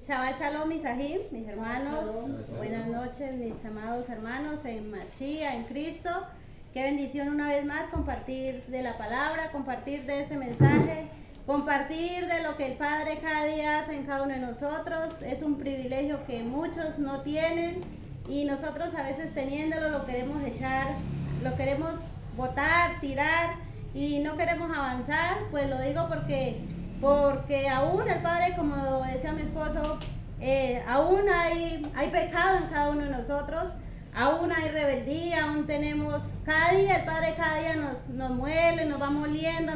Shabbat Shalom, mis ahim, mis hermanos. Buenas noches, mis amados hermanos en Mashiach, en Cristo. Qué bendición una vez más compartir de la palabra, compartir de ese mensaje, compartir de lo que el Padre cada día hace en cada uno de nosotros. Es un privilegio que muchos no tienen y nosotros a veces teniéndolo lo queremos echar, lo queremos botar, tirar y no queremos avanzar. Pues lo digo porque aún el Padre, como decía mi esposo, aún hay pecado en cada uno de nosotros, aún hay rebeldía, aún tenemos, cada día el Padre cada día nos muele, nos va moliendo,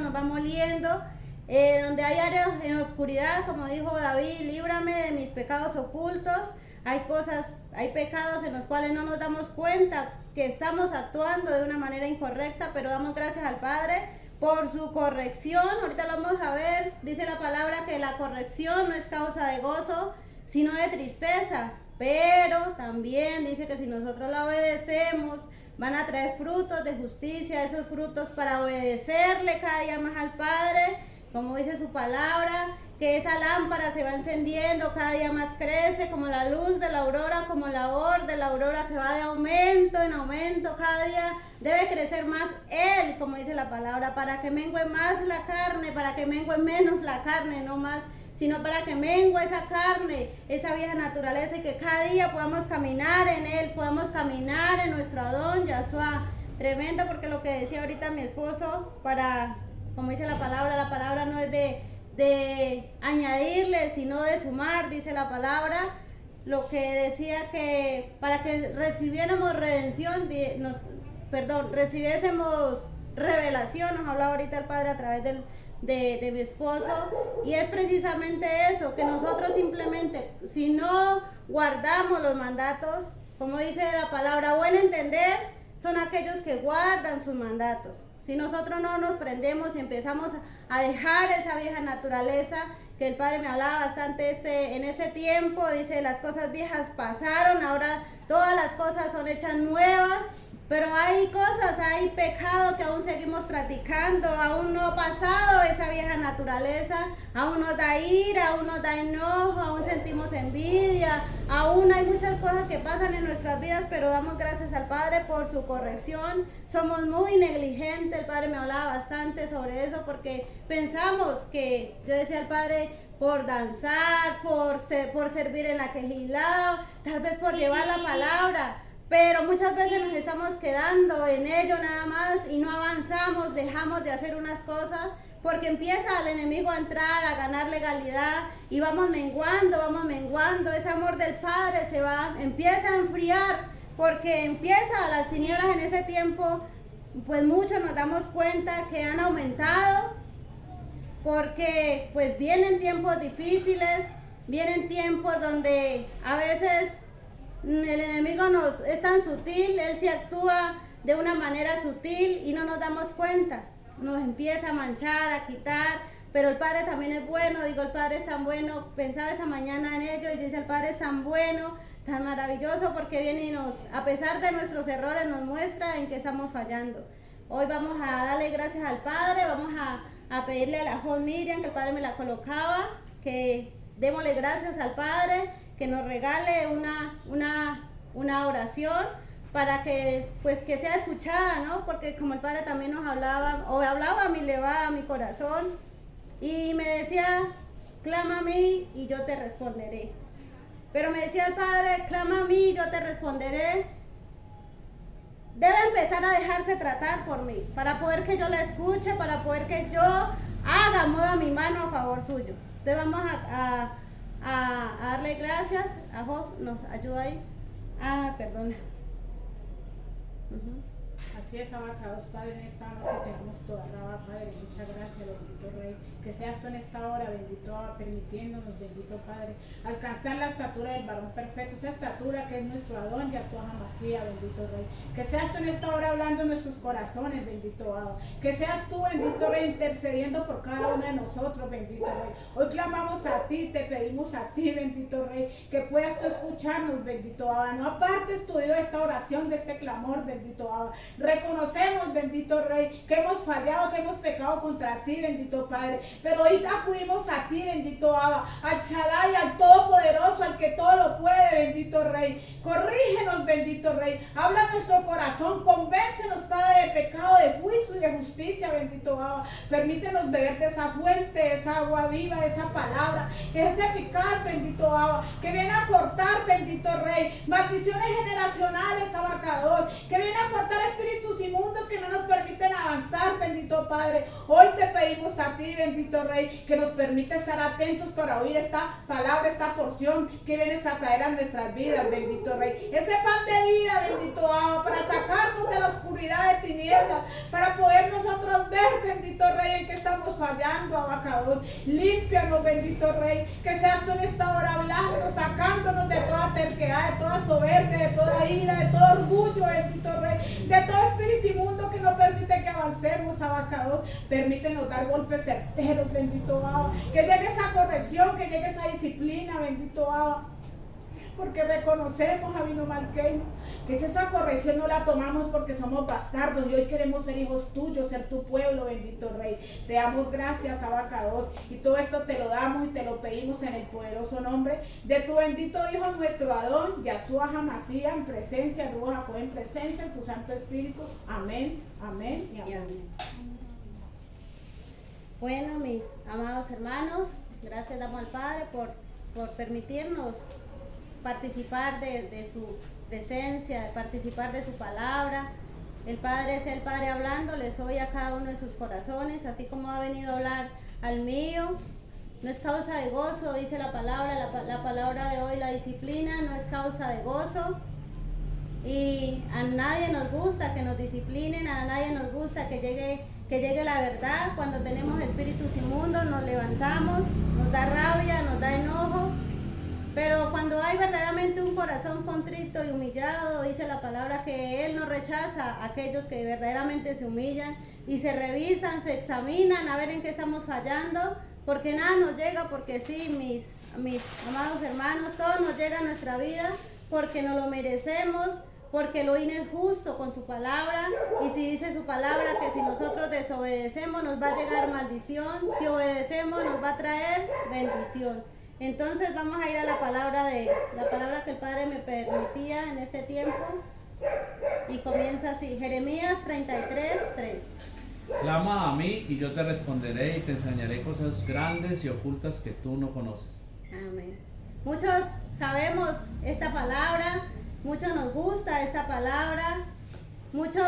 donde hay áreas en oscuridad, como dijo David, líbrame de mis pecados ocultos. Hay pecados en los cuales no nos damos cuenta que estamos actuando de una manera incorrecta, pero damos gracias al Padre por su corrección. Ahorita lo vamos a ver. Dice la palabra que la corrección no es causa de gozo, sino de tristeza. Pero también dice que si nosotros la obedecemos, van a traer frutos de justicia, esos frutos para obedecerle cada día más al Padre. Como dice su palabra, que esa lámpara se va encendiendo, cada día más crece, como la luz de la aurora, como la or de la aurora que va de aumento en aumento, cada día debe crecer más Él, como dice la palabra, para que mengue más la carne, para que mengue menos la carne, no más, sino para que mengue esa carne, esa vieja naturaleza, y que cada día podamos caminar en Él, podamos caminar en nuestro Adón, Yahshua. Tremendo, porque lo que decía ahorita mi esposo, como dice la palabra no es de añadirle, sino de sumar, dice la palabra. Lo que decía que para que recibiéramos recibiésemos revelación, nos hablaba ahorita el Padre a través de mi esposo, y es precisamente eso, que nosotros simplemente, si no guardamos los mandatos, como dice la palabra, buen entender, son aquellos que guardan sus mandatos. Si nosotros no nos prendemos y empezamos a dejar esa vieja naturaleza, que el Padre me hablaba bastante en ese tiempo, dice, las cosas viejas pasaron, ahora todas las cosas son hechas nuevas, pero hay pecado que aún seguimos practicando, aún no ha pasado esa vieja naturaleza, aún nos da ira, aún nos da enojo, aún sentimos envidia, aún hay muchas cosas que pasan en nuestras vidas, pero damos gracias al Padre por su corrección. Somos muy negligentes, el Padre me hablaba bastante sobre eso, porque pensamos que, yo decía al Padre, por danzar, por servir en la quejilá, tal vez por llevar la palabra, pero muchas veces nos estamos quedando en ello nada más y no avanzamos, dejamos de hacer unas cosas porque empieza el enemigo a entrar, a ganar legalidad y vamos menguando, ese amor del Padre empieza a enfriar, porque empieza a las tinieblas en ese tiempo, pues muchos nos damos cuenta que han aumentado, porque pues vienen tiempos difíciles, vienen tiempos donde a veces el enemigo es tan sutil, él se actúa de una manera sutil y no nos damos cuenta, nos empieza a manchar, a quitar, pero el Padre también es bueno, el Padre es tan bueno, pensaba esa mañana en ello y dice, el Padre es tan bueno, tan maravilloso, porque viene y a pesar de nuestros errores, nos muestra en que estamos fallando. Hoy vamos a darle gracias al Padre, vamos a pedirle a la joven Miriam, que el Padre me la colocaba, que démosle gracias al Padre, que nos regale una oración para que sea escuchada, ¿no? Porque como el Padre también nos hablaba a mí, le va a mi corazón, y me decía, clama a mí y yo te responderé. Pero me decía el Padre, clama a mí y yo te responderé. Debe empezar a dejarse tratar por mí, para poder que yo la escuche, para poder que yo mueva mi mano a favor suyo. Entonces vamos a darle gracias. A Job nos ayuda ahí. Perdona. Así es, abacados, Padre, en esta noche te damos toda la Padre, muchas gracias, bendito Rey, que seas tú en esta hora, bendito, permitiéndonos, bendito Padre, alcanzar la estatura del varón perfecto, esa estatura que es nuestro Adón, Yahshua Hamashiach, bendito Rey, que seas tú en esta hora hablando en nuestros corazones, bendito Abba, que seas tú, bendito Rey, intercediendo por cada uno de nosotros, bendito Rey. Hoy clamamos a ti, te pedimos a ti, bendito Rey, que puedas tú escucharnos, bendito Abba, no apartes tu oído de esta oración, de este clamor, bendito Abba, Reconocemos, bendito Rey, que hemos fallado, que hemos pecado contra ti, bendito Padre. Pero hoy acudimos a ti, bendito Abba, al Shaddai, al Todopoderoso, al que todo lo puede, bendito Rey. Corrígenos, bendito Rey. Habla nuestro corazón, convéncenos, Padre, de pecado, de juicio y de justicia, bendito Abba. Permítenos beber de esa fuente, de esa agua viva, de esa palabra, ese eficaz, bendito Abba, que viene a cortar, bendito Rey, maldiciones generacionales, abacador, que viene a cortar espíritus inmundos que no nos permiten avanzar, bendito Padre. Hoy te pedimos a ti, bendito Rey, que nos permita estar atentos para oír esta palabra, esta porción que vienes a traer a nuestras vidas, bendito Rey. Ese pan de vida, bendito Abba, para sacarnos de la oscuridad de tinieblas, para poder nosotros ver, bendito Rey, en que estamos fallando, abacador. Límpianos, bendito Rey, que seas tú en esta hora hablando, sacándonos de toda terquedad, de toda soberbia, de toda ira, de todo orgullo, bendito Rey, de todo espíritu inmundo que no permite que avancemos, abacador. Permítenos dar golpes certeros, bendito Abba, que llegue esa corrección, que llegue esa disciplina, bendito Abba, porque reconocemos, Abino Malkeino, que si esa corrección no la tomamos porque somos bastardos y hoy queremos ser hijos tuyos, ser tu pueblo, bendito Rey. Te damos gracias, abacador, y todo esto te lo damos y te lo pedimos en el poderoso nombre de tu bendito Hijo, nuestro Adón, Yahshua Hamashiach, en presencia, Ruach HaKohen, en presencia de tu Santo Espíritu. Amén, amén y amén. Bueno, mis amados hermanos, gracias damos al Padre por permitirnos participar de su presencia, de participar de su palabra. El Padre es el Padre hablándoles hoy a cada uno de sus corazones, así como ha venido a hablar al mío. No es causa de gozo, dice la palabra, la palabra de hoy, la disciplina no es causa de gozo. Y a nadie nos gusta que nos disciplinen, a nadie nos gusta que llegue la verdad. Cuando tenemos espíritus inmundos nos levantamos, nos da rabia, nos da enojo. Pero cuando hay verdaderamente un corazón contrito y humillado, dice la palabra que Él no rechaza a aquellos que verdaderamente se humillan y se revisan, se examinan a ver en qué estamos fallando, porque nada nos llega, porque sí, mis amados hermanos, todo nos llega a nuestra vida porque nos lo merecemos, porque Elohim es justo con su palabra, y si dice su palabra que si nosotros desobedecemos nos va a llegar maldición, si obedecemos nos va a traer bendición. Entonces vamos a ir a la palabra que el Padre me permitía en este tiempo, y comienza así, Jeremías 33:3. Clama a mí y yo te responderé y te enseñaré cosas grandes y ocultas que tú no conoces. Amén. Muchos sabemos esta palabra, muchos nos gusta esta palabra, muchos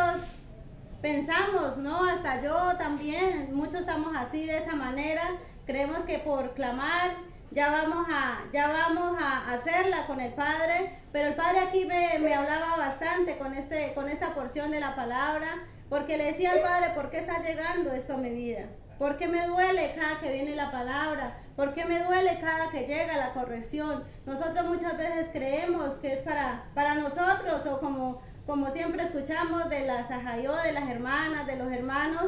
pensamos, ¿no? Hasta yo también, muchos estamos así de esa manera, creemos que por clamar ya vamos a hacerla con el Padre, pero el Padre aquí me hablaba bastante con esta porción de la palabra, porque le decía al Padre, ¿por qué está llegando esto a mi vida? ¿Por qué me duele cada que viene la palabra? ¿Por qué me duele cada que llega la corrección? Nosotros muchas veces creemos que es para nosotros, o como siempre escuchamos de las ajayó, de las hermanas, de los hermanos,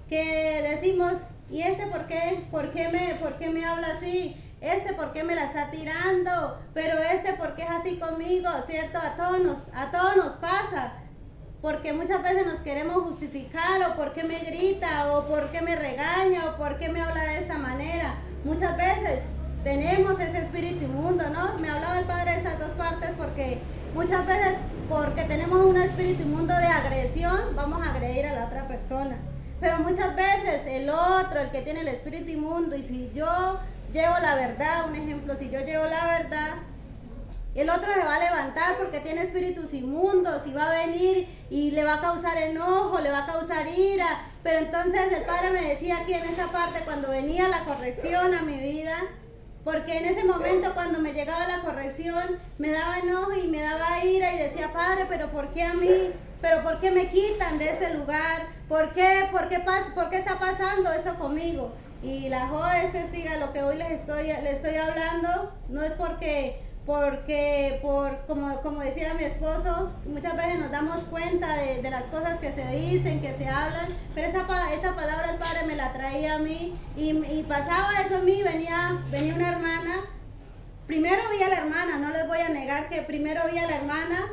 que decimos, ¿y este por qué? ¿Por qué me habla así? Este por qué me la está tirando, pero este por qué es así conmigo, ¿cierto? A todos nos pasa, porque muchas veces nos queremos justificar, o por qué me grita, o por qué me regaña, o por qué me habla de esa manera. Muchas veces tenemos ese espíritu inmundo, ¿no? Me hablaba el Padre de esas dos partes, porque muchas veces, porque tenemos un espíritu inmundo de agresión, vamos a agredir a la otra persona. Pero muchas veces el otro, el que tiene el espíritu inmundo, y si yo llevo la verdad, un ejemplo, si yo llevo la verdad, el otro se va a levantar porque tiene espíritus inmundos y va a venir y le va a causar enojo, le va a causar ira. Pero entonces el Padre me decía aquí en esa parte, cuando venía la corrección a mi vida, porque en ese momento cuando me llegaba la corrección me daba enojo y me daba ira, y decía, Padre, pero ¿por qué a mí? ¿Pero por qué me quitan de ese lugar? ¿Por qué está pasando eso conmigo? Y la joda es testiga, lo que hoy les estoy hablando, no es como decía mi esposo, muchas veces nos damos cuenta de las cosas que se dicen, que se hablan, pero esa palabra el Padre me la traía a mí, y pasaba eso a mí, venía una hermana, primero vi a la hermana, no les voy a negar que primero vi a la hermana,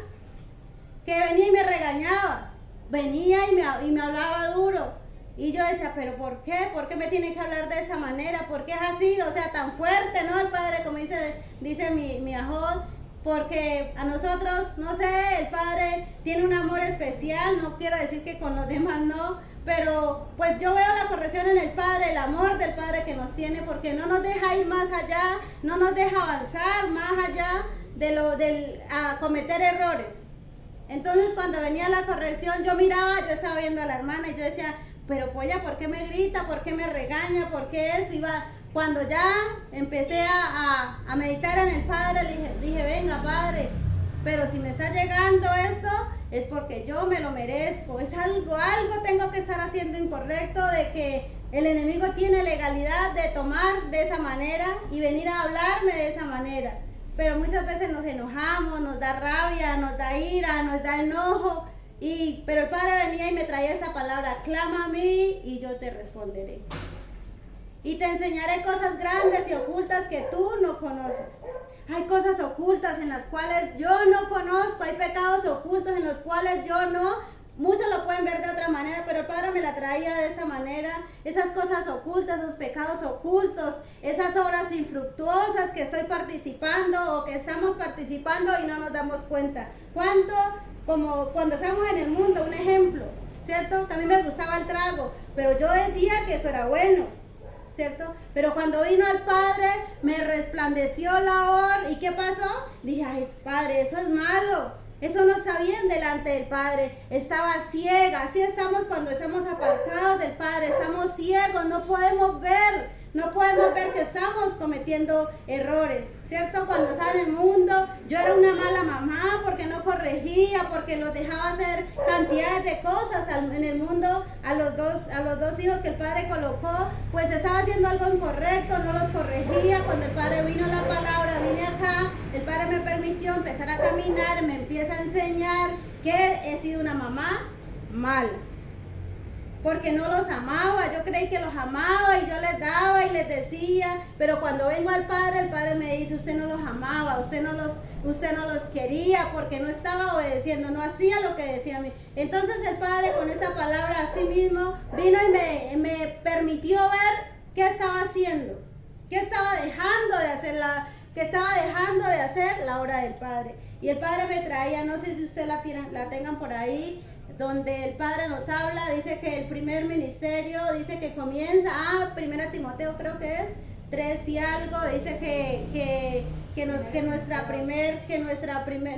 que venía y me regañaba, venía y me hablaba duro. Y yo decía, ¿pero por qué? ¿Por qué me tiene que hablar de esa manera? ¿Por qué es así? O sea, tan fuerte, ¿no? El padre, como dice mi ajón, porque a nosotros, no sé, el padre tiene un amor especial, no quiero decir que con los demás no, pero pues yo veo la corrección en el padre, el amor del padre que nos tiene, porque no nos deja ir más allá, no nos deja avanzar más allá a cometer errores. Entonces cuando venía la corrección, yo miraba, yo estaba viendo a la hermana y yo decía, pero polla, ¿por qué me grita? ¿Por qué me regaña? ¿Por qué eso? Cuando ya empecé a meditar en el Padre, dije, venga Padre, pero si me está llegando esto, es porque yo me lo merezco. Es algo tengo que estar haciendo incorrecto, de que el enemigo tiene legalidad de tomar de esa manera y venir a hablarme de esa manera. Pero muchas veces nos enojamos, nos da rabia, nos da ira, nos da enojo. Pero el Padre venía y me traía esa palabra, clama a mí y yo te responderé. Y te enseñaré cosas grandes y ocultas que tú no conoces. Hay cosas ocultas en las cuales yo no conozco, hay pecados ocultos en los cuales yo no. Muchos lo pueden ver de otra manera, pero el Padre me la traía de esa manera. Esas cosas ocultas, esos pecados ocultos, esas obras infructuosas que estoy participando o que estamos participando y no nos damos cuenta. Como cuando estamos en el mundo, un ejemplo, ¿cierto? Que a mí me gustaba el trago, pero yo decía que eso era bueno, ¿cierto? Pero cuando vino el Padre, me resplandeció la hora, ¿y qué pasó? Dije, ay, Padre, eso es malo, eso no está bien delante del Padre, estaba ciega, así estamos cuando estamos apartados del Padre, estamos ciegos, no podemos ver que estamos cometiendo errores, ¿cierto? Cuando estaba en el mundo, yo era una mala mamá porque no corregía, porque los dejaba hacer cantidades de cosas en el mundo, a los dos hijos que el Padre colocó, pues estaba haciendo algo incorrecto, no los corregía. Cuando el Padre vino la palabra, vine acá, el Padre me permitió empezar a caminar, me empieza a enseñar que he sido una mamá mala. Porque no los amaba, yo creí que los amaba y yo les daba y les decía, pero cuando vengo al Padre, el Padre me dice, usted no los amaba, usted no los quería porque no estaba obedeciendo, no hacía lo que decía a mí. Entonces el Padre con esta palabra a sí mismo vino y me permitió ver qué estaba haciendo, qué estaba dejando de hacer la obra del Padre. Y el Padre me traía, no sé si usted la tengan por ahí, donde el Padre nos habla, dice que el primer ministerio, dice que comienza, 1 Timoteo creo que es, 3 y algo, dice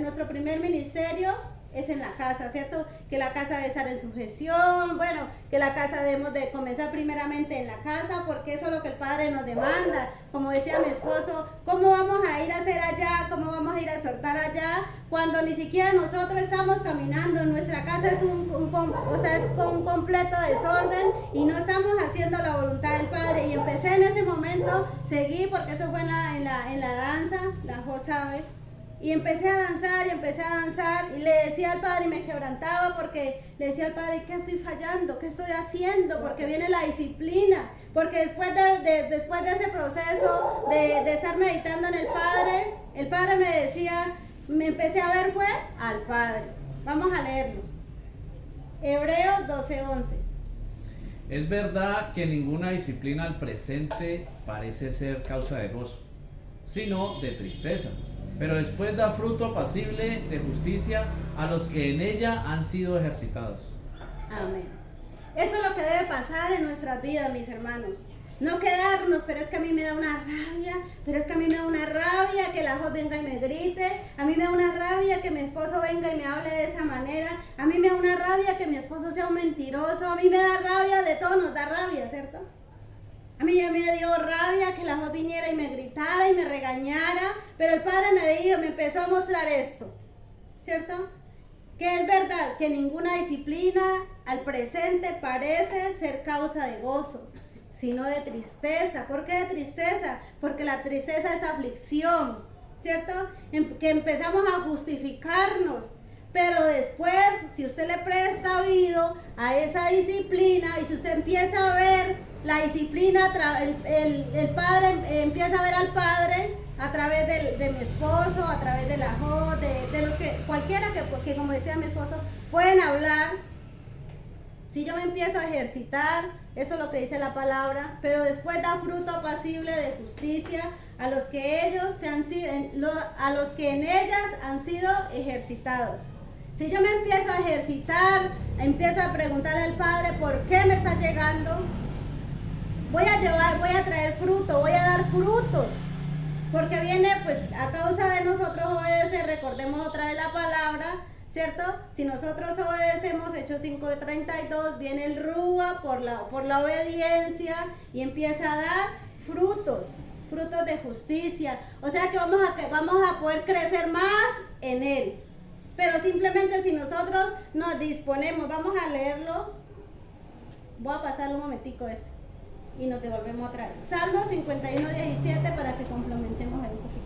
nuestro primer ministerio es en la casa, ¿cierto? Que la casa debe estar en sujeción, bueno, que la casa debemos de comenzar primeramente en la casa, porque eso es lo que el Padre nos demanda. Como decía mi esposo, ¿cómo vamos a ir a hacer allá? ¿Cómo vamos a ir a exhortar allá? Cuando ni siquiera nosotros estamos caminando, nuestra casa es un completo desorden y no estamos haciendo la voluntad del Padre. Y empecé en ese momento, seguí, porque eso fue en la danza, la Jo sabe. Y empecé a danzar y le decía al Padre y me quebrantaba porque le decía al Padre, ¿qué estoy fallando? ¿Qué estoy haciendo? Porque viene la disciplina, porque después de ese proceso de estar meditando en el Padre me decía, me empecé a ver fue al Padre. Vamos a leerlo. Hebreos 12:11. Es verdad que ninguna disciplina al presente parece ser causa de gozo, sino de tristeza. Pero después da fruto apacible de justicia a los que en ella han sido ejercitados. Amén. Eso es lo que debe pasar en nuestras vidas, mis hermanos. No quedarnos, pero es que a mí me da una rabia, que la Jo venga y me grite, a mí me da una rabia que mi esposo venga y me hable de esa manera, a mí me da una rabia que mi esposo sea un mentiroso, a mí me da rabia, de todo nos da rabia, ¿cierto? A mí ya me dio rabia que la Jo viniera y me gritara y me regañara, pero el Padre me empezó a mostrar esto, ¿cierto? Que es verdad que ninguna disciplina al presente parece ser causa de gozo, sino de tristeza. ¿Por qué de tristeza? Porque la tristeza es aflicción, ¿cierto? Que empezamos a justificarnos. Pero después, si usted le presta oído a esa disciplina y si usted empieza a ver la disciplina, el Padre empieza a ver al Padre a través de mi esposo, a través de la Jo, de los que cualquiera que, porque como decía mi esposo, pueden hablar, Si yo me empiezo a ejercitar, eso es lo que dice la palabra, pero después da fruto apacible de justicia a los que a los que en ellas han sido ejercitados. Si yo me empiezo a ejercitar, empiezo a preguntarle al Padre por qué me está llegando, voy a traer fruto, voy a dar frutos. Porque viene, pues, a causa de nosotros obedecer, recordemos otra vez la palabra, ¿cierto? Si nosotros obedecemos, Hechos 5:32, viene el Rúa por la obediencia y empieza a dar frutos de justicia. O sea que vamos a poder crecer más en Él. Pero simplemente si nosotros nos disponemos, vamos a leerlo. Voy a pasar un momentico ese y nos devolvemos otra vez. Salmo 51:17 para que complementemos ahí un poquito.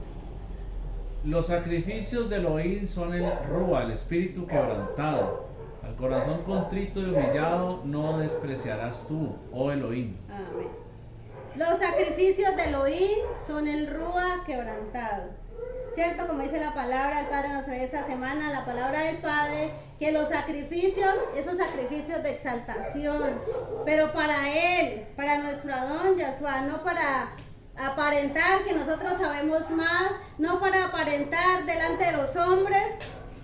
Los sacrificios de Elohim son el Rúa, el espíritu quebrantado. Al corazón contrito y humillado no despreciarás tú, oh Elohim. Amén. Los sacrificios de Elohim son el Rúa quebrantado. ¿Cierto? Como dice la palabra, el Padre nos trae esta semana la palabra del Padre, que los sacrificios, esos sacrificios de exaltación, pero para Él, para nuestro Adón Yahshua, no para aparentar que nosotros sabemos más, no para aparentar delante de los hombres,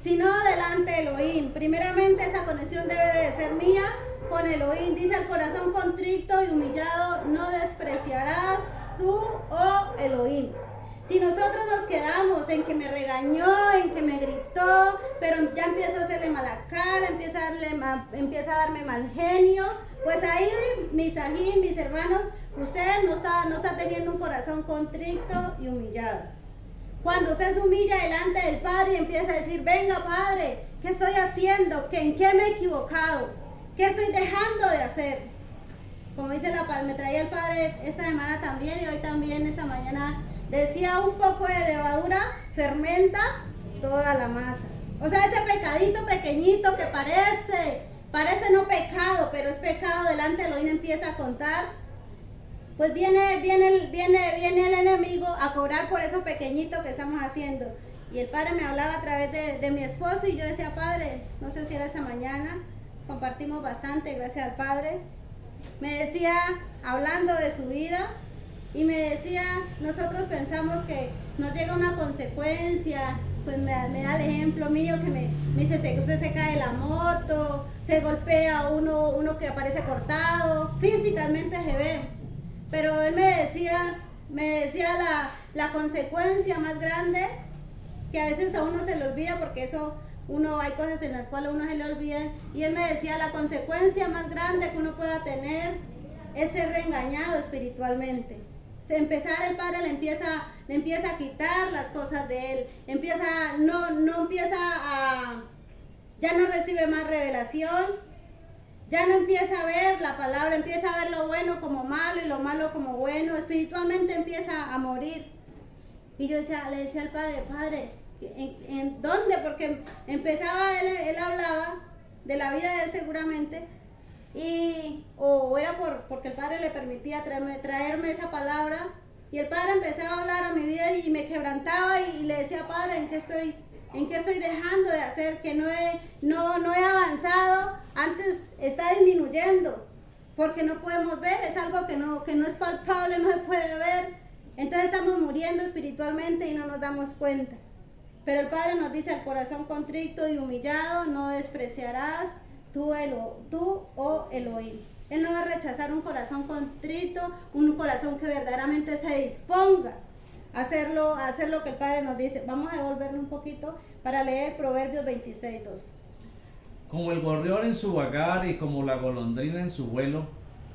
sino delante de Elohim. Primeramente esa conexión debe de ser mía con Elohim. Dice: el corazón contrito y humillado no despreciarás tú, oh Elohim. Si nosotros nos quedamos en que me regañó, en que me gritó, pero ya empiezo a hacerle mala cara, empieza a darme mal genio, pues ahí mis hermanos, usted no está teniendo un corazón contrito y humillado. Cuando usted se humilla delante del Padre y empieza a decir: venga Padre, ¿qué estoy haciendo? ¿En qué me he equivocado? ¿Qué estoy dejando de hacer? Como dice me traía el Padre esta semana también, y hoy también esta mañana decía: un poco de levadura fermenta toda la masa. O sea, ese pecadito pequeñito que parece no pecado, pero es pecado delante de Elohim, empieza a contar. Pues viene el enemigo a cobrar por eso pequeñito que estamos haciendo. Y el Padre me hablaba a través de mi esposo, y yo decía: Padre, no sé si era esa mañana, compartimos bastante, gracias al Padre. Me decía, hablando de su vida, y me decía: nosotros pensamos que nos llega una consecuencia. Pues me da el ejemplo mío, que me dice: usted se cae de la moto, se golpea uno que aparece cortado, físicamente se ve. Pero él me decía la consecuencia más grande, que a veces a uno se le olvida, porque hay cosas en las cuales a uno se le olvidan. Y él me decía: la consecuencia más grande que uno pueda tener es ser reengañado espiritualmente. El Padre le empieza a quitar las cosas de él, ya no recibe más revelación, ya no empieza a ver la palabra, empieza a ver lo bueno como malo y lo malo como bueno, espiritualmente empieza a morir. Y yo le decía al Padre, ¿en dónde? Porque empezaba, él hablaba de la vida de él seguramente, o era porque el Padre le permitía traerme esa palabra, y el Padre empezaba a hablar a mi vida y me quebrantaba, y le decía: Padre, ¿en qué estoy dejando de hacer? Que no he avanzado, antes está disminuyendo, porque no podemos ver, es algo que no es palpable, no se puede ver. Entonces estamos muriendo espiritualmente y no nos damos cuenta. Pero el Padre nos dice: al corazón contrito y humillado no despreciarás tú, oh Elohim. Él no va a rechazar un corazón contrito, un corazón que verdaderamente se disponga a hacer lo que el Padre nos dice. Vamos a devolvernos un poquito para leer Proverbios 26:2. Como el gorrión en su vagar y como la golondrina en su vuelo,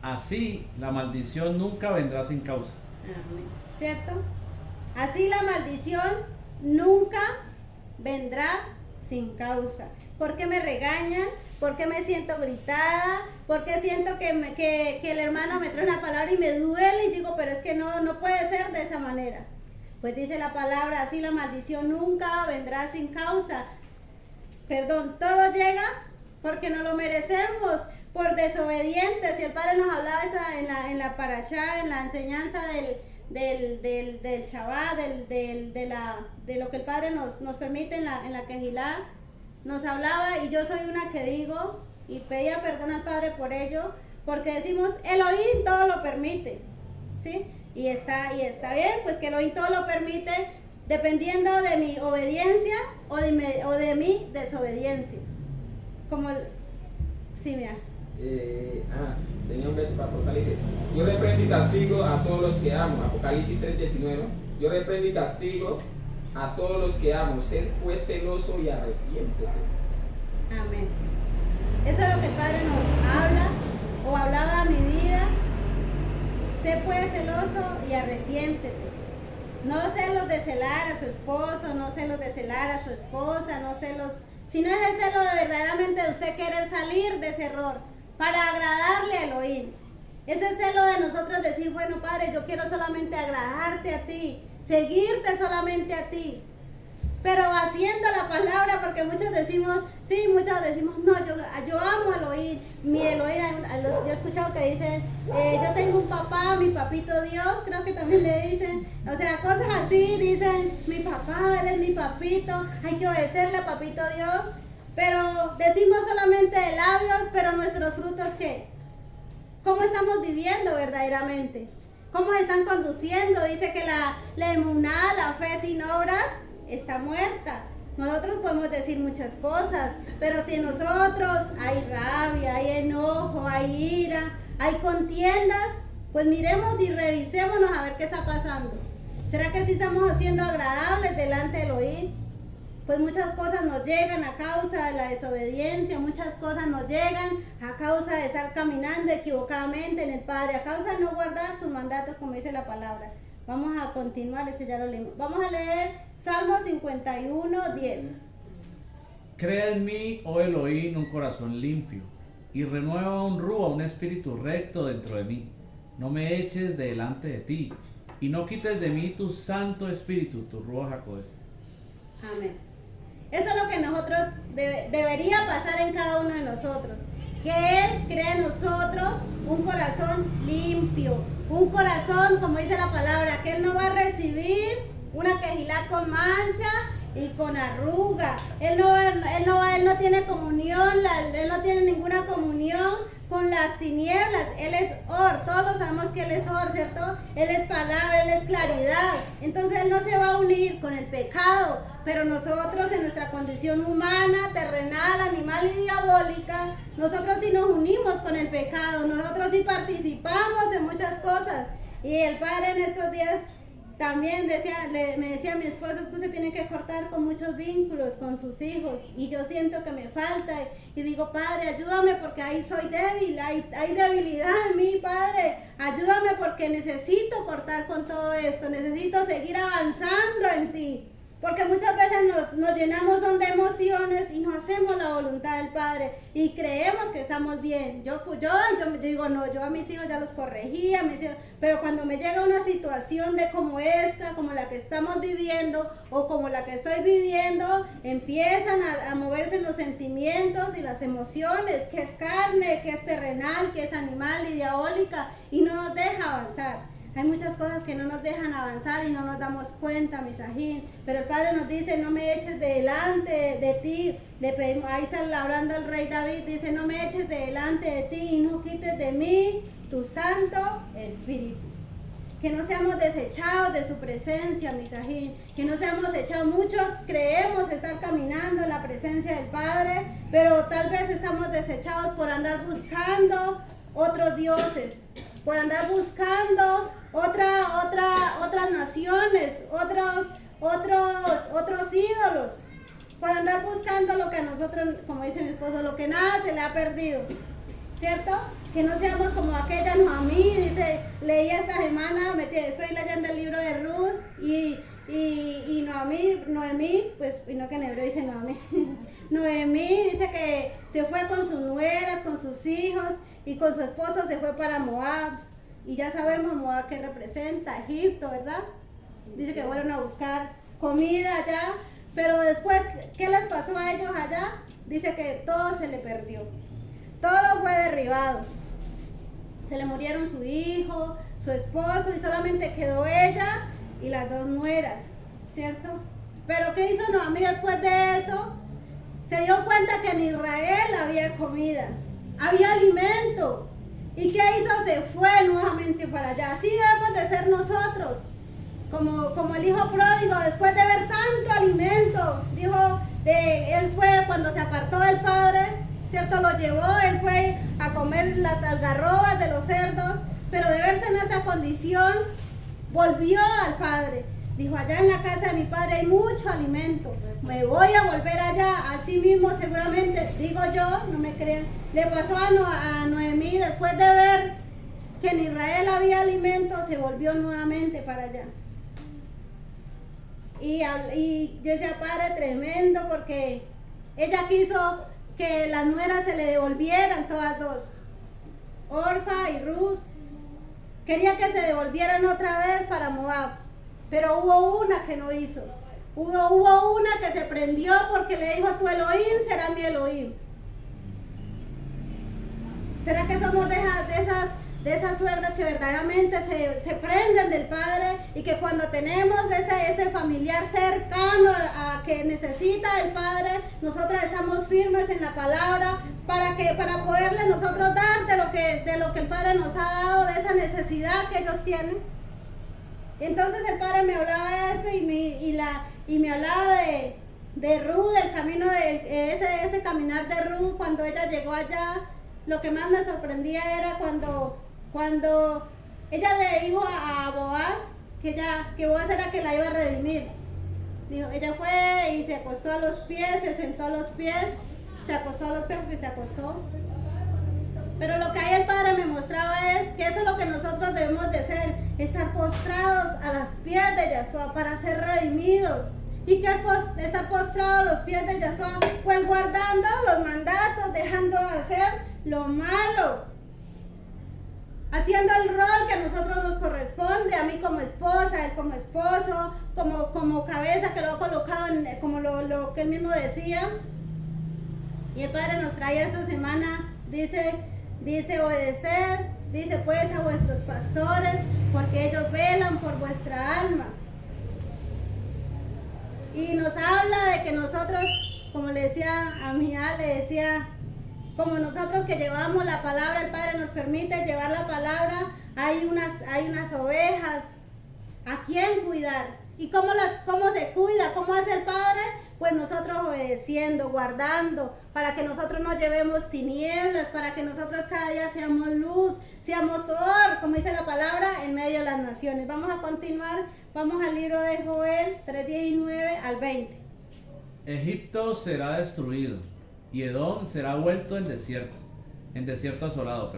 así la maldición nunca vendrá sin causa. Amén. ¿Cierto? Así la maldición nunca vendrá sin causa. ¿Por qué me regañan? ¿Por qué me siento gritada? ¿Por qué siento que el hermano me trae una palabra y me duele? Y digo: pero es que no puede ser de esa manera. Pues dice la palabra: así la maldición nunca vendrá sin causa. Perdón, todo llega porque no lo merecemos, por desobedientes. Y el Padre nos hablaba en la parashá, en la enseñanza del Shabbat, de lo que el Padre nos permite en la Kehilá. Nos hablaba, y yo soy una que digo y pedía perdón al Padre por ello, porque decimos, Elohim todo lo permite, ¿sí? Y está bien, pues que Elohim todo lo permite, dependiendo de mi obediencia o de mi desobediencia. Como sí, mira. Tenía un verso para Apocalipsis. Yo reprendo y castigo a todos los que amo. Apocalipsis 3:19. Yo reprendo y castigo a todos los que amo. Ser pues celoso y arrepiéntete. Amén. Eso es lo que el Padre nos habla o hablaba a mi vida. Sé pues celoso y arrepiéntete. No celos de celar a su esposo, no celos de celar a su esposa, no celos, sino es el celo de verdaderamente de usted querer salir de ese error para agradarle a Elohim. Ese celo de nosotros decir, bueno, Padre, yo quiero solamente agradarte a ti, seguirte solamente a ti, pero haciendo la palabra, porque muchos decimos, no, yo amo a Elohim, mi Elohim, yo he escuchado que dicen, yo tengo un papá, mi papito Dios, creo que también le dicen, o sea, cosas así, dicen, mi papá, él es mi papito, hay que obedecerle a papito Dios, pero decimos solamente de labios, pero nuestros frutos, ¿qué? ¿Cómo estamos viviendo verdaderamente? ¿Cómo se están conduciendo? Dice que la emuná, la fe sin obras, está muerta. Nosotros podemos decir muchas cosas, pero si en nosotros hay rabia, hay enojo, hay ira, hay contiendas, pues miremos y revisémonos a ver qué está pasando. ¿Será que sí estamos siendo agradables delante de Elohim? Pues muchas cosas nos llegan a causa de la desobediencia, muchas cosas nos llegan a causa de estar caminando equivocadamente en el Padre, a causa de no guardar sus mandatos, como dice la palabra. Vamos a continuar, ya lo leímos. Vamos a leer Salmo 51:10. Crea en mí, oh Elohim, un corazón limpio, y renueva un espíritu recto dentro de mí. No me eches de delante de ti, y no quites de mí tu santo espíritu, tu Ruach HaKodesh. Amén. Eso es lo que nosotros debería pasar en cada uno de nosotros. Que Él cree en nosotros un corazón limpio, un corazón, como dice la palabra, que Él no va a recibir una quejilá con mancha y con arruga. Él no tiene comunión, Él no tiene ninguna comunión con las tinieblas. Él es Or, todos sabemos que Él es Or, ¿cierto? Él es palabra, Él es claridad. Entonces Él no se va a unir con el pecado, pero nosotros en nuestra condición humana, terrenal, animal y diabólica, nosotros sí nos unimos con el pecado, nosotros sí participamos en muchas cosas. Y el Padre en estos días también me decía mi esposo, es que usted tiene que cortar con muchos vínculos con sus hijos, y yo siento que me falta, y digo, Padre, ayúdame porque ahí soy débil, hay debilidad en mí, Padre, ayúdame porque necesito cortar con todo esto, necesito seguir avanzando en ti. Porque muchas veces nos llenamos de emociones y no hacemos la voluntad del Padre y creemos que estamos bien. Yo digo, no, yo a mis hijos ya los corregía, pero cuando me llega una situación de como esta, como la que estamos viviendo o como la que estoy viviendo, empiezan a moverse los sentimientos y las emociones, que es carne, que es terrenal, que es animal y diabólica, y no nos deja avanzar. Hay muchas cosas que no nos dejan avanzar y no nos damos cuenta, misajín. Pero el Padre nos dice, no me eches de delante de ti. Le pedimos, ahí está hablando el rey David, dice, no me eches de delante de ti y no quites de mí tu santo espíritu. Que no seamos desechados de su presencia, misajín. Que no seamos echados. Muchos creemos estar caminando en la presencia del Padre, pero tal vez estamos desechados por andar buscando otros dioses, por andar buscando otras naciones, otros ídolos, por andar buscando lo que a nosotros, como dice mi esposo, lo que nada se le ha perdido, ¿cierto? Que no seamos como aquella Noemí, dice, leí esta semana, estoy leyendo el libro de Ruth, y Noemí, pues, y no que en hebreo dice Noemí, Noemí dice que se fue con sus nueras, con sus hijos, y con su esposo se fue para Moab. Y ya sabemos Moab que representa Egipto, ¿verdad? Dice que fueron a buscar comida allá. Pero después, ¿qué les pasó a ellos allá? Dice que todo se le perdió. Todo fue derribado. Se le murieron su hijo, su esposo, y solamente quedó ella y las dos nueras, ¿cierto? Pero ¿qué hizo Noemí después de eso? se dio cuenta que en Israel había comida, había alimento. ¿Y qué hizo? Se fue nuevamente para allá. Así debemos de ser nosotros. Como el hijo pródigo, después de ver tanto alimento, él fue cuando se apartó del padre, ¿cierto? Lo llevó, él fue a comer las algarrobas de los cerdos, pero de verse en esa condición, volvió al padre. Dijo, allá en la casa de mi padre hay mucho alimento, me voy a volver allá. Así mismo seguramente, digo yo, no me crean, le pasó a Noemí, después de ver que en Israel había alimento, se volvió nuevamente para allá. Y yo decía, padre, tremendo, porque ella quiso que las nueras se le devolvieran todas dos, Orfa y Ruth. Quería que se devolvieran otra vez para Moab, pero hubo una que no hizo. Hubo una que se prendió porque le dijo, tu Elohim será mi Elohim. ¿Será que somos de esas suegras que verdaderamente se prenden del Padre y que cuando tenemos ese familiar cercano a que necesita el Padre, nosotros estamos firmes en la palabra para poderle nosotros dar de lo que el Padre nos ha dado, de esa necesidad que ellos tienen? Entonces el Padre me hablaba de esto y me hablaba de Ruth, del camino ese caminar de Ruth. Cuando ella llegó allá, lo que más me sorprendía era cuando ella le dijo a Boaz que Boaz era que la iba a redimir. Dijo, ella fue y se acostó a los pies, se sentó a los pies, se acostó a los pies porque se acostó. Pero lo que ahí el Padre me mostraba es que eso es lo que nosotros debemos de ser, estar postrados a los pies de Yahshua para ser redimidos. ¿Y qué es estar postrado a los pies de Yahshua? Pues guardando los mandatos, dejando de hacer lo malo, haciendo el rol que a nosotros nos corresponde, a mí como esposa, él como esposo, como cabeza que lo ha colocado como lo que él mismo decía. Y el Padre nos trae esta semana, dice obedecer, dice pues a vuestros pastores, porque ellos velan por vuestra alma. Y nos habla de que nosotros, como le decía a mi hija, le decía, como nosotros que llevamos la palabra, el Padre nos permite llevar la palabra, hay unas ovejas, ¿a quién cuidar? ¿Y cómo se cuida? ¿Cómo hace el Padre? Pues nosotros obedeciendo, guardando, para que nosotros no llevemos tinieblas, para que nosotros cada día seamos luz, seamos or, como dice la palabra, en medio de las naciones. Vamos a continuar, vamos al libro de Joel 3:19 al 20. Egipto será destruido, y Edom será vuelto en desierto asolado,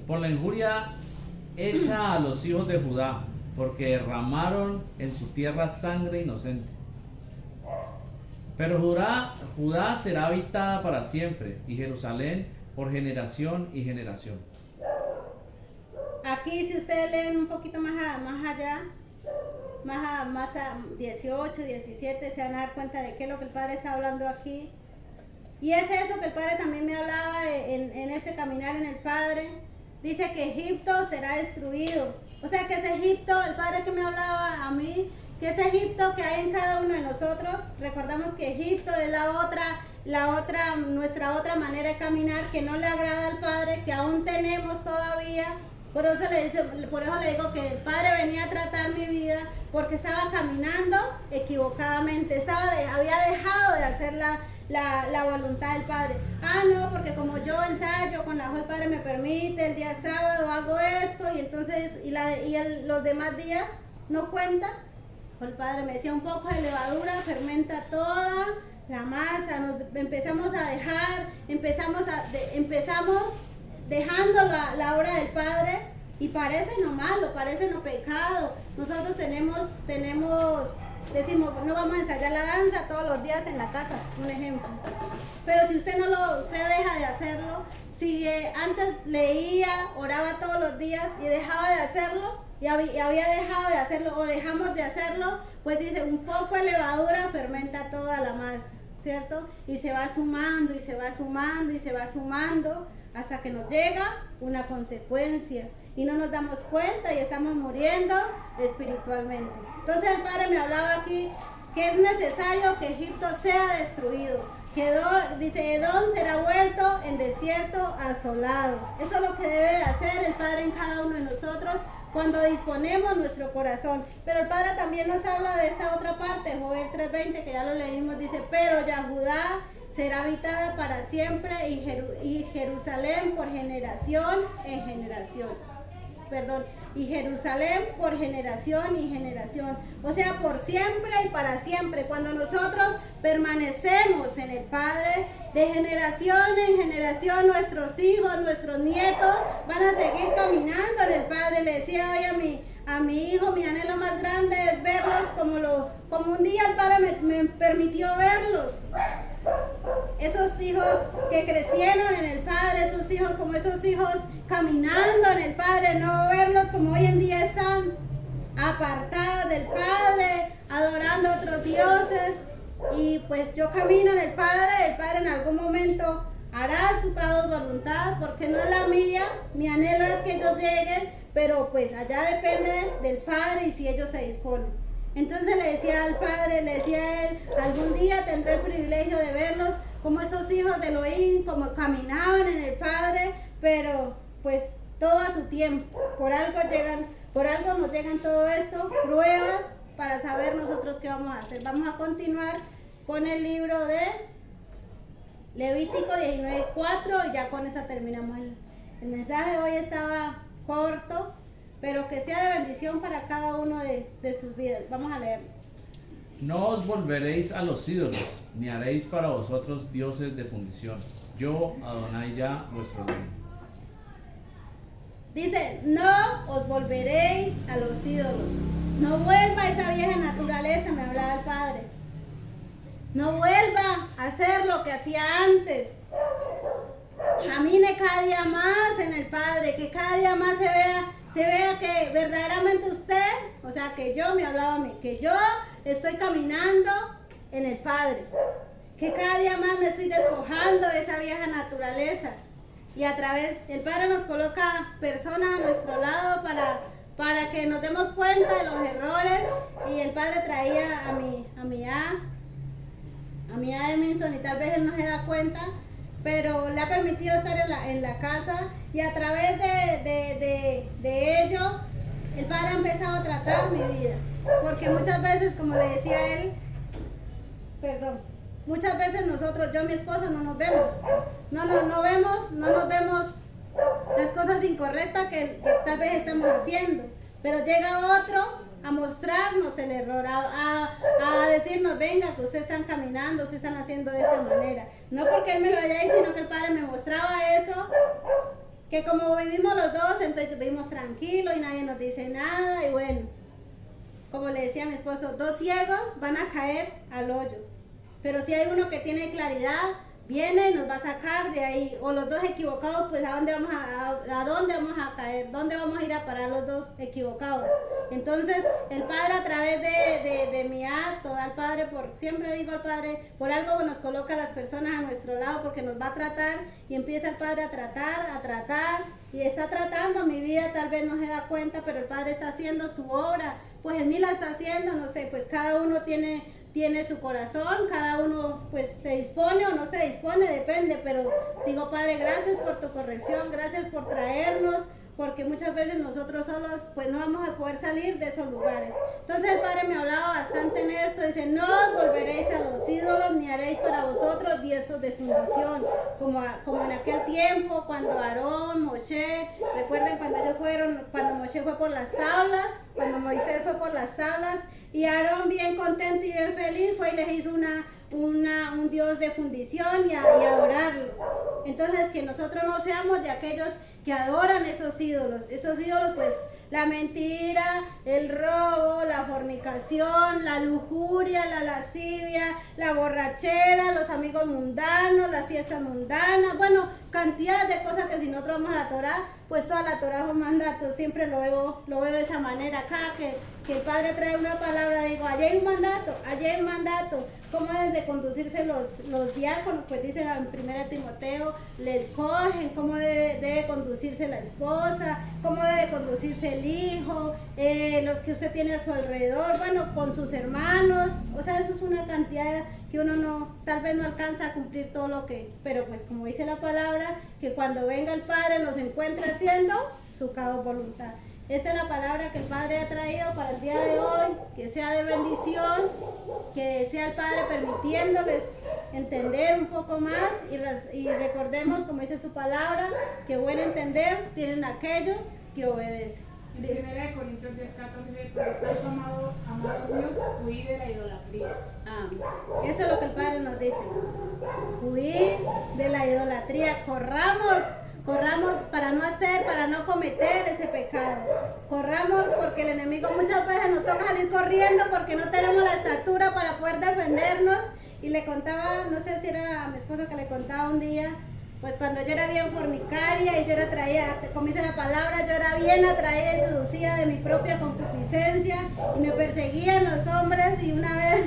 por la injuria hecha a los hijos de Judá, porque derramaron en su tierra sangre inocente. Pero Judá será habitada para siempre, y Jerusalén por generación y generación. Aquí, si ustedes leen un poquito más allá, más a 18, 17, se van a dar cuenta de qué es lo que el Padre está hablando aquí. Y es eso que el Padre también me hablaba en ese caminar en el Padre. Dice que Egipto será destruido. O sea que ese Egipto, el Padre que me hablaba a mí, que ese Egipto que hay en cada uno de nosotros, recordamos que Egipto es nuestra otra manera de caminar que no le agrada al Padre, que aún tenemos todavía. Por eso le digo que el Padre venía a tratar mi vida porque estaba caminando equivocadamente, había dejado de hacer la voluntad del Padre. No, porque como yo ensayo con la voz del Padre me permite, el día sábado hago esto y entonces los demás días no cuenta. El Padre me decía, un poco de levadura fermenta toda la masa. Nos empezamos a dejar, empezamos dejando la obra del Padre y parece no malo, parece no pecado. Nosotros decimos, no vamos a ensayar la danza todos los días en la casa, un ejemplo. Pero si usted usted deja de hacerlo, si antes leía, oraba todos los días y dejaba de hacerlo, y había dejado de hacerlo o dejamos de hacerlo, pues dice, un poco de levadura fermenta toda la masa, ¿cierto? Y se va sumando, y se va sumando, y se va sumando, hasta que nos llega una consecuencia. Y no nos damos cuenta y estamos muriendo espiritualmente. Entonces el Padre me hablaba aquí que es necesario que Egipto sea destruido. Dice, Edom será vuelto en desierto asolado. Eso es lo que debe de hacer el Padre en cada uno de nosotros cuando disponemos nuestro corazón. Pero el Padre también nos habla de esta otra parte, Joel 3:20, que ya lo leímos, dice, pero Yahudá será habitada para siempre y Jerusalén por generación en generación. Y Jerusalén por generación y generación, o sea, por siempre y para siempre. Cuando nosotros permanecemos en el Padre, de generación en generación, nuestros hijos, nuestros nietos van a seguir caminando en el Padre. Le decía hoy a mi hijo, mi anhelo más grande es verlos como un día el Padre me permitió verlos. Esos hijos que crecieron en el Padre, esos hijos como esos hijos caminando en el Padre, no verlos como hoy en día están apartados del Padre, adorando a otros dioses. Y pues yo camino en el Padre en algún momento hará su cada voluntad, porque no es la mía. Mi anhelo es que ellos lleguen, pero pues allá depende del Padre y si ellos se disponen. Entonces le decía al Padre, le decía a él, algún día tendré el privilegio de verlos como esos hijos de Elohim, como caminaban en el Padre, pero pues todo a su tiempo. Por algo nos llegan todo esto, pruebas para saber nosotros qué vamos a hacer. Vamos a continuar con el libro de Levítico 19:4 y ya con esa terminamos el mensaje. Hoy estaba corto, pero que sea de bendición para cada uno de sus vidas. Vamos a leer. No os volveréis a los ídolos, ni haréis para vosotros dioses de fundición. Yo, Adonai Yah, vuestro rey. Dice, no os volveréis a los ídolos. No vuelva a esa vieja naturaleza, me hablaba el Padre. No vuelva a hacer lo que hacía antes. Camine cada día más en el Padre, que cada día más se vea que verdaderamente usted, o sea, que yo, me hablaba a mí, que yo estoy caminando en el Padre, que cada día más me estoy despojando de esa vieja naturaleza. Y a través, el Padre nos coloca personas a nuestro lado para que nos demos cuenta de los errores. Y el Padre traía a mi Edmondson, y tal vez él no se da cuenta, pero le ha permitido estar en la casa, y a través de ello el Padre ha empezado a tratar mi vida, porque muchas veces, como le decía él, muchas veces nosotros, yo y mi esposa, no nos vemos, no nos vemos las cosas incorrectas que tal vez estamos haciendo, pero llega otro a mostrarnos el error, a decirnos, venga, que ustedes están caminando, ustedes están haciendo de esa manera. No porque él me lo haya dicho, sino que el Padre me mostraba eso, que como vivimos los dos, entonces vivimos tranquilos y nadie nos dice nada. Y bueno, como le decía a mi esposo, dos ciegos van a caer al hoyo, pero si hay uno que tiene claridad, viene y nos va a sacar de ahí. O los dos equivocados, pues ¿a dónde vamos a caer? ¿Dónde vamos a ir a parar los dos equivocados? Entonces el Padre, a través de mi acto, al Padre, siempre digo al Padre, por algo nos coloca a las personas a nuestro lado, porque nos va a tratar, y empieza el Padre a tratar, y está tratando mi vida, tal vez no se da cuenta, pero el Padre está haciendo su obra, pues en mí la está haciendo, no sé, pues cada uno tiene su corazón, cada uno pues se dispone o no se dispone, depende, pero digo, Padre, gracias por tu corrección, gracias por traernos, porque muchas veces nosotros solos pues no vamos a poder salir de esos lugares. Entonces el Padre me hablaba bastante en esto, dice, no os volveréis a los ídolos, ni haréis para vosotros dioses de fundición, como en aquel tiempo cuando Aarón, Moshe, recuerden cuando Moshe fue por las tablas, cuando Moisés fue por las tablas, y Aarón, bien contento y bien feliz, fue y les hizo un Dios de fundición y adorarlo. Entonces, que nosotros no seamos de aquellos que adoran esos ídolos. Esos ídolos, pues, la mentira, el robo, la fornicación, la lujuria, la lascivia, la borrachera, los amigos mundanos, las fiestas mundanas, bueno, cantidad de cosas que si nosotros vamos a la Torá, pues toda la Torá son mandatos, siempre lo veo de esa manera. Acá que el Padre trae una palabra, digo, allá hay un mandato, cómo deben de conducirse los diáconos, pues dice en 1 Timoteo, le cogen, cómo debe conducirse la esposa, cómo debe conducirse el hijo, los que usted tiene a su alrededor, bueno, con sus hermanos, o sea, eso es una cantidad que uno tal vez no alcanza a cumplir todo lo que, pero pues como dice la palabra, que cuando venga el Padre nos encuentre haciendo su cada voluntad. Esa es la palabra que el Padre ha traído para el día de hoy, que sea de bendición, que sea el Padre permitiéndoles entender un poco más y recordemos, como dice su palabra, que buen entender tienen aquellos que obedecen. En 1 Corintios 10:14 dice, por lo tanto, amados míos, huid de la idolatría. Eso es lo que el Padre nos dice. Huir de la idolatría, corramos para no cometer ese pecado. Corramos porque el enemigo muchas veces nos toca salir corriendo porque no tenemos la estatura para poder defendernos. Y le contaba, no sé si era a mi esposo que le contaba un día, pues cuando yo era bien fornicaria y yo era atraída, como dice la palabra, yo era bien atraída y seducida de mi propia concupiscencia y me perseguían los hombres. Y una vez,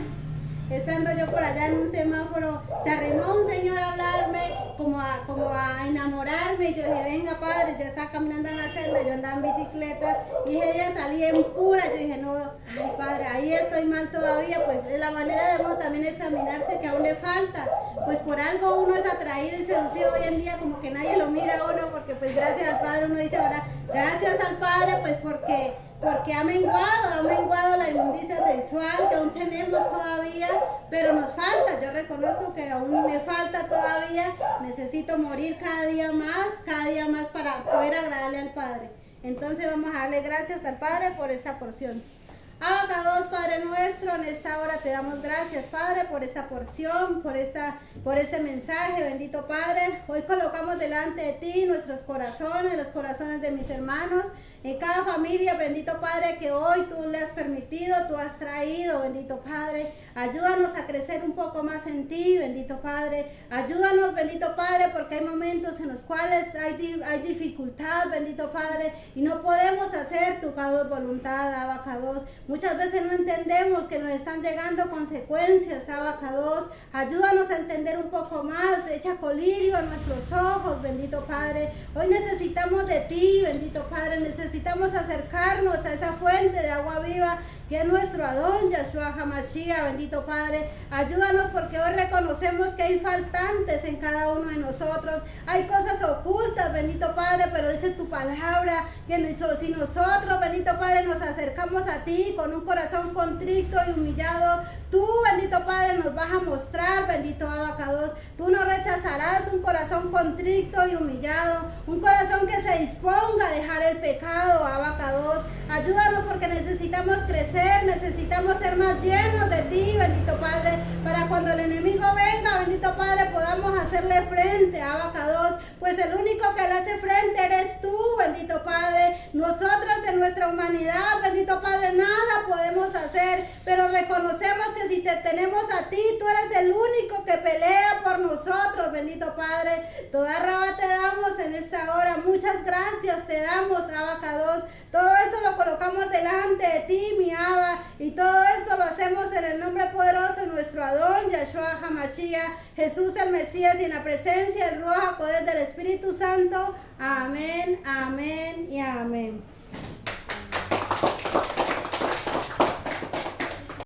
estando yo por allá en un semáforo, se arrimó un señor a hablarme, como a enamorarme, y yo dije, venga Padre, yo estaba caminando en la celda, yo andaba en bicicleta, y ese día salí en pura, yo dije, no, ay Padre, ahí estoy mal todavía, pues es la manera de uno también examinarse que aún le falta, pues por algo uno es atraído y seducido hoy en día, como que nadie lo mira a uno, porque pues gracias al Padre, uno dice ahora, gracias al Padre, pues porque ha menguado la inmundicia sexual que aún tenemos todavía, pero nos falta, yo reconozco que aún me falta todavía, necesito morir cada día más para poder agradarle al Padre. Entonces vamos a darle gracias al Padre por esta porción. Abacados, Padre nuestro, en esta hora te damos gracias, Padre, por esta porción, por este mensaje, bendito Padre. Hoy colocamos delante de ti nuestros corazones, los corazones de mis hermanos, en cada familia, bendito Padre, que hoy tú le has permitido, tú has traído, bendito Padre. Ayúdanos a crecer un poco más en ti, bendito Padre. Ayúdanos, bendito Padre, porque hay momentos en los cuales hay dificultad, bendito Padre, y no podemos hacer tu voluntad, Abacados. Muchas veces no entendemos que nos están llegando consecuencias, Abacados. Ayúdanos a entender un poco más, echa colirio a nuestros ojos, bendito Padre. Hoy necesitamos de ti, bendito Padre, necesitamos acercarnos a esa fuente de agua viva que es nuestro Adón Yahshua HaMashiach, bendito Padre. Ayúdanos porque hoy reconocemos que hay faltantes en cada uno de nosotros, hay cosas ocultas, bendito Padre, pero dice tu palabra que si nosotros, bendito Padre, nos acercamos a ti con un corazón contrito y humillado, tú, bendito Padre, nos vas a mostrar, bendito Abacados, tú no rechazarás un corazón contrito y humillado, un corazón que se disponga a dejar el pecado, Abacados. Ayúdanos porque necesitamos crecer, necesitamos ser más llenos de ti, bendito Padre, para cuando el enemigo venga, bendito Padre, podamos hacerle frente, Abacados, pues el único que le hace frente eres tú, bendito Padre. Nosotros en nuestra humanidad, bendito Padre, nada podemos hacer, pero reconocemos que si te tenemos a ti, tú eres el único que pelea por nosotros, bendito Padre. Toda raba te damos en esta hora, muchas gracias te damos, Abacados. Todo esto lo colocamos delante de ti, mi Abba, y todo esto lo hacemos en el nombre poderoso de nuestro Adón, Yahshua HaMashiach, Jesús el Mesías, y en la presencia del Ruach HaKodesh del Espíritu Santo. Amén, amén y amén.